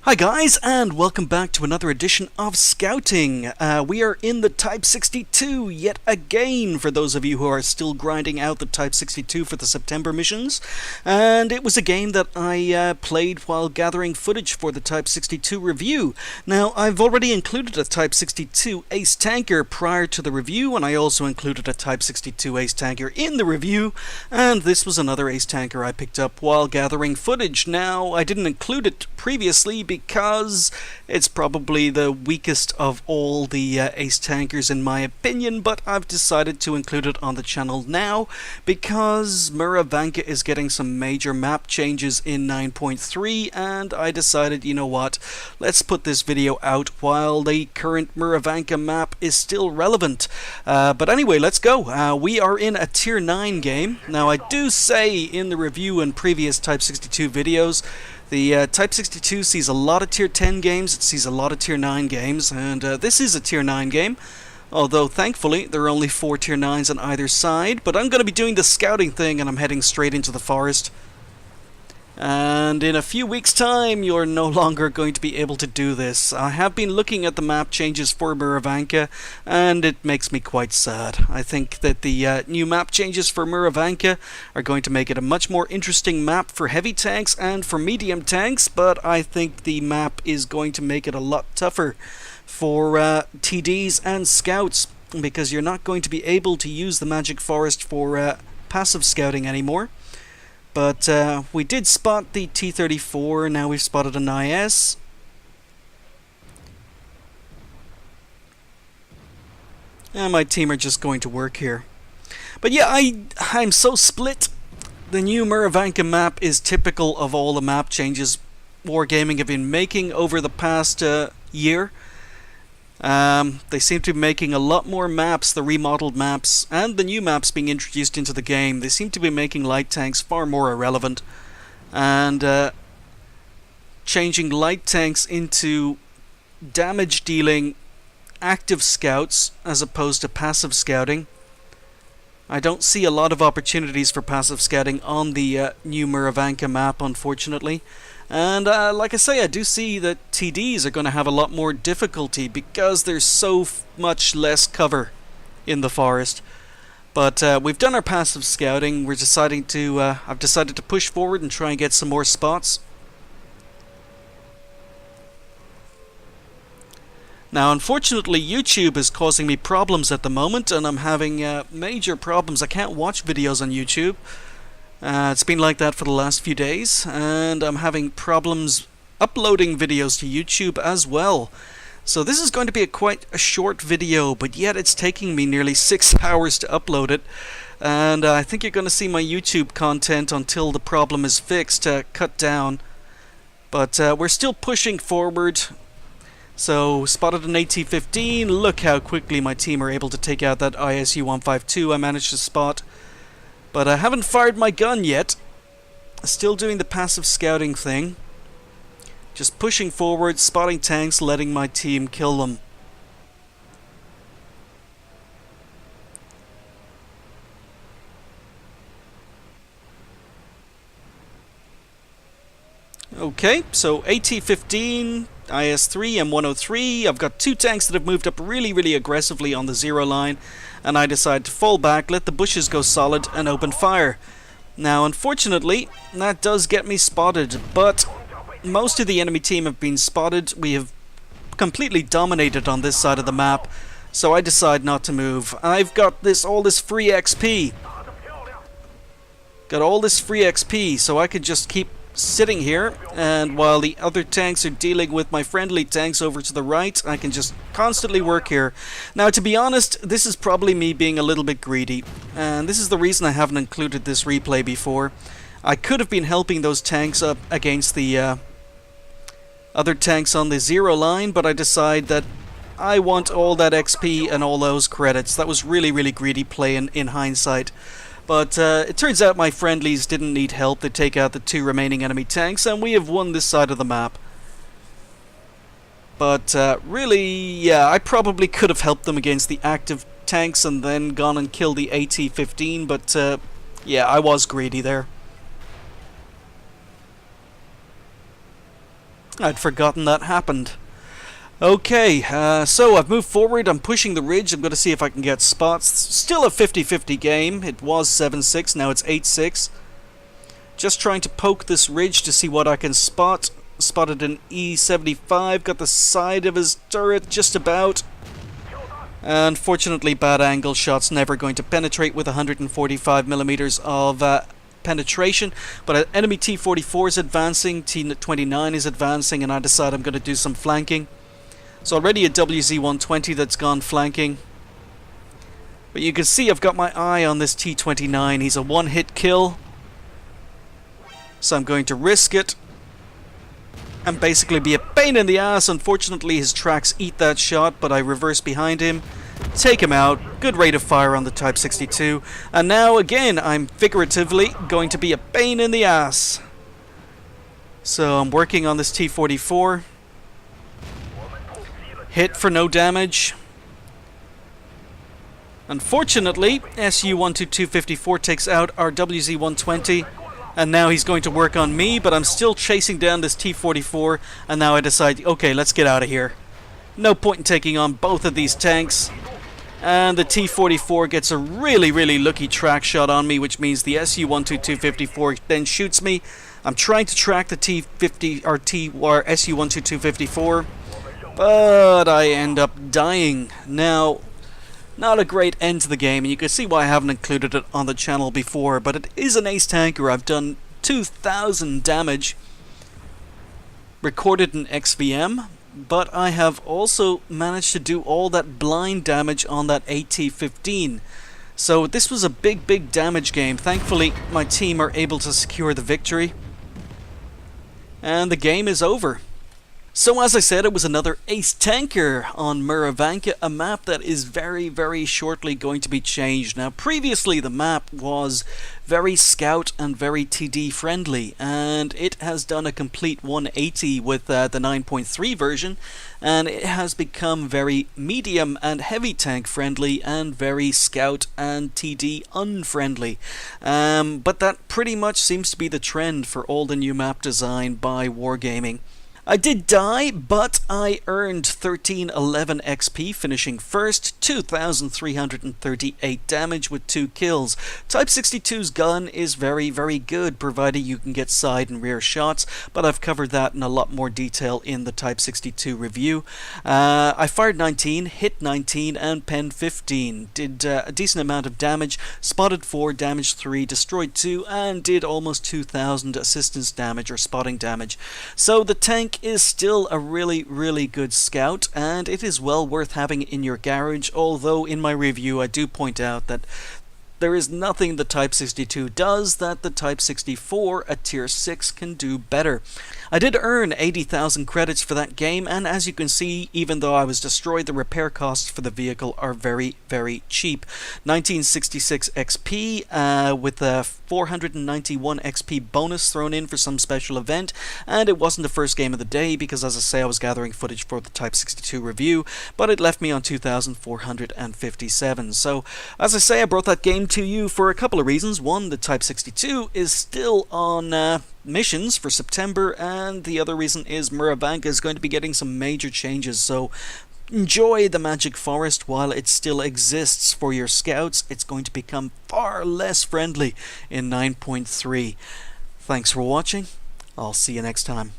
Hi guys, and welcome back to another edition of Scouting. We are in the Type 62 yet again, for those of you who are still grinding out the Type 62 for the September missions. And it was a game that I played while gathering footage for the Type 62 review. Now, I've already included a Type 62 Ace Tanker prior to the review, and I also included a Type 62 Ace Tanker in the review, and this was another Ace Tanker I picked up while gathering footage. Now, I didn't include it previously because it's probably the weakest of all the Ace Tankers in my opinion, but I've decided to include it on the channel now because Murovanka is getting some major map changes in 9.3, and I decided, you know what, let's put this video out while the current Murovanka map is still relevant. But anyway, let's go. We are in a Tier 9 game. Now, I do say in the review and previous Type 62 videos, the Type 62 sees a lot of Tier 10 games, it sees a lot of Tier 9 games, and this is a Tier 9 game, although thankfully there are only 4 Tier 9s on either side. But I'm going to be doing the scouting thing, and I'm heading straight into the forest. And in a few weeks' time, you're no longer going to be able to do this. I have been looking at the map changes for Murovanka, and it makes me quite sad. I think that the new map changes for Murovanka are going to make it a much more interesting map for heavy tanks and for medium tanks, but I think the map is going to make it a lot tougher for TDs and scouts, because you're not going to be able to use the Magic Forest for passive scouting anymore. But we did spot the T-34, now we've spotted an IS. And my team are just going to work here. But yeah, I'm so split. The new Murovanka map is typical of all the map changes Wargaming have been making over the past year. They seem to be making a lot more maps, the remodeled maps, and the new maps being introduced into the game. They seem to be making light tanks far more irrelevant, and changing light tanks into damage-dealing active scouts as opposed to passive scouting. I don't see a lot of opportunities for passive scouting on the new Murovanka map, unfortunately. And like I say, I do see that TDs are going to have a lot more difficulty because there's so much less cover in the forest. But we've done our passive scouting. We're deciding to I've decided to push forward and try and get some more spots. Now, unfortunately, YouTube is causing me problems at the moment, and I'm having major problems. I can't watch videos on YouTube. It's been like that for the last few days, and I'm having problems uploading videos to YouTube as well. So this is going to be quite a short video, but yet it's taking me nearly 6 hours to upload it. And I think you're going to see my YouTube content until the problem is fixed cut down. But we're still pushing forward. So, spotted an AT-15. Look how quickly my team are able to take out that ISU-152 I managed to spot. But I haven't fired my gun yet. Still doing the passive scouting thing. Just pushing forward, spotting tanks, letting my team kill them. Okay, so AT-15, IS-3, M103. I've got 2 tanks that have moved up really aggressively on the 0 line, and I decide to fall back, let the bushes go solid, and open fire. Now, unfortunately, that does get me spotted, but most of the enemy team have been spotted. We have completely dominated on this side of the map, so I decide not to move. I've got all this free XP. Got all this free XP, so I could just keep sitting here, and while the other tanks are dealing with my friendly tanks over to the right, I can just constantly work here. Now, to be honest, this is probably me being a little bit greedy, and this is the reason I haven't included this replay before. I could have been helping those tanks up against the other tanks on the 0 line, but I decide that I want all that XP and all those credits. That was really greedy play in hindsight. But it turns out my friendlies didn't need help. They take out the 2 remaining enemy tanks, and we have won this side of the map. But really, yeah, I probably could have helped them against the active tanks and then gone and killed the AT-15, but yeah, I was greedy there. I'd forgotten that happened. Okay, so I've moved forward, I'm pushing the ridge, I'm going to see if I can get spots. Still a 50-50 game, it was 7-6, now it's 8-6. Just trying to poke this ridge to see what I can spot. Spotted an E75, got the side of his turret just about. Unfortunately, bad angle shots never going to penetrate with 145mm of penetration, but enemy T-44 is advancing, T-29 is advancing, and I decide I'm going to do some flanking. So already a WZ-120 that's gone flanking. But you can see I've got my eye on this T-29. He's a one-hit kill. So I'm going to risk it. And basically be a pain in the ass. Unfortunately his tracks eat that shot, but I reverse behind him. Take him out. Good rate of fire on the Type 62. And now again I'm figuratively going to be a pain in the ass. So I'm working on this T-44. Hit for no damage. Unfortunately, SU-12254 takes out our WZ-120, and now he's going to work on me, but I'm still chasing down this T-44, and now I decide, okay, let's get out of here. No point in taking on both of these tanks. And the T-44 gets a really lucky track shot on me, which means the SU-12254 then shoots me. I'm trying to track the T-50 or SU-12254. But I end up dying. Now, not a great end to the game, and you can see why I haven't included it on the channel before, but it is an ace tanker. I've done 2,000 damage, recorded in XVM, but I have also managed to do all that blind damage on that AT-15. So this was a big damage game. Thankfully, my team are able to secure the victory, and the game is over. So as I said, it was another ace tanker on Murovanka, a map that is very shortly going to be changed. Now previously the map was very scout and very TD friendly, and it has done a complete 180 with the 9.3 version, and it has become very medium and heavy tank friendly and very scout and TD unfriendly. But that pretty much seems to be the trend for all the new map design by Wargaming. I did die, but I earned 1311 XP, finishing first, 2,338 damage with 2 kills. Type 62's gun is very good, provided you can get side and rear shots, but I've covered that in a lot more detail in the Type 62 review. I fired 19, hit 19, and penned 15. Did a decent amount of damage, spotted 4, damaged 3, destroyed 2, and did almost 2,000 assistance damage or spotting damage. So the tank is still a really good scout, and it is well worth having in your garage, although in my review I do point out that there is nothing the Type 62 does that the Type 64 at Tier 6 can do better. I did earn 80,000 credits for that game, and as you can see, even though I was destroyed, the repair costs for the vehicle are very cheap. 1966 XP with a 491 XP bonus thrown in for some special event, and it wasn't the first game of the day because, as I say, I was gathering footage for the Type 62 review, but it left me on 2,457. So, as I say, I brought that game to you for a couple of reasons. One, the Type 62 is still on missions for September, and the other reason is Murovanka is going to be getting some major changes, so enjoy the Magic Forest while it still exists for your scouts. It's going to become far less friendly in 9.3. Thanks for watching. I'll see you next time.